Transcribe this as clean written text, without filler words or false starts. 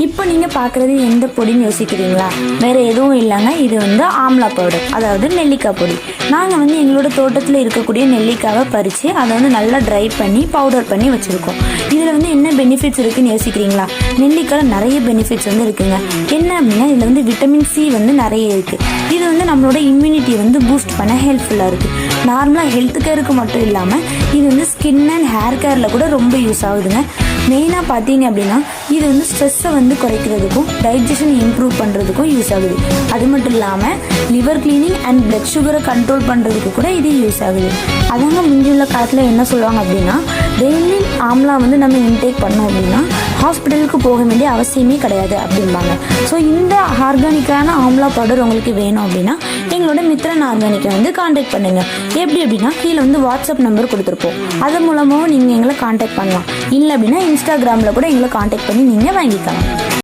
இப்போ நீங்கள் பார்க்குறது எந்த பொடின்னு யோசிக்கிறீங்களா? வேறு எதுவும் இல்லைங்க, இது வந்து ஆம்லா பவுடர், அதாவது நெல்லிக்காய் பொடி. நாங்கள் வந்து எங்களோட தோட்டத்தில் இருக்கக்கூடிய நெல்லிக்காவை பறித்து அதை வந்து நல்லா ட்ரை பண்ணி பவுடர் பண்ணி வச்சுருக்கோம். இதில் வந்து என்ன பெனிஃபிட்ஸ் இருக்குதுன்னு யோசிக்கிறீங்களா? நெல்லிக்காயில் நிறைய பெனிஃபிட்ஸ் வந்து இருக்குங்க. என்ன அப்படின்னா இதில் வந்து விட்டமின் சி வந்து நிறைய இருக்குது. இது வந்து நம்மளோட இம்யூனிட்டியை வந்து பூஸ்ட் பண்ண ஹெல்ப்ஃபுல்லாக இருக்குது. நார்மலாக ஹெல்த் கேருக்கு மட்டும் இல்லாமல் இது வந்து ஸ்கின் அண்ட் ஹேர் கேரில் கூட ரொம்ப யூஸ் ஆகுதுங்க. மெயினாக பார்த்தீங்க அப்படின்னா இது வந்து ஸ்ட்ரெஸ்ஸை வந்து குறைக்கிறதுக்கும் டைஜஷன் இம்ப்ரூவ் பண்ணுறதுக்கும் யூஸ் ஆகுது. அது மட்டும் இல்லாமல் லிவர் கிளீனிங் அண்ட் பிளட் சுகரை கண்ட்ரோல் பண்ணுறதுக்கு கூட இது யூஸ் ஆகுது. அதனால முந்தியுள்ள காலத்தில் என்ன சொல்லுவாங்க அப்படின்னா, டெய்லி ஆம்லா வந்து நம்ம இன்டேக் பண்ணோம் அப்படின்னா ஹாஸ்பிட்டலுக்கு போக வேண்டிய அவசியமே கிடையாது அப்படிம்பாங்க. ஸோ இந்த ஆர்கானிக்கான ஆம்லா பவுடர் உங்களுக்கு வேணும் அப்படின்னா எங்களோட மித்ரன் ஆர்கானிக்கை வந்து காண்டாக்ட் பண்ணுங்கள். எப்படி அப்படின்னா கீழே வந்து வாட்ஸ்அப் நம்பர் கொடுத்துருப்போம், அது மூலமாகவும் நீங்கள் எங்களை காண்டாக்ட் பண்ணலாம். இல்லை அப்படின்னா இன்ஸ்டாகிராமில் கூட எங்களை காண்டாக்ட் பண்ணி நீங்கள் வாங்கிக்கலாம்.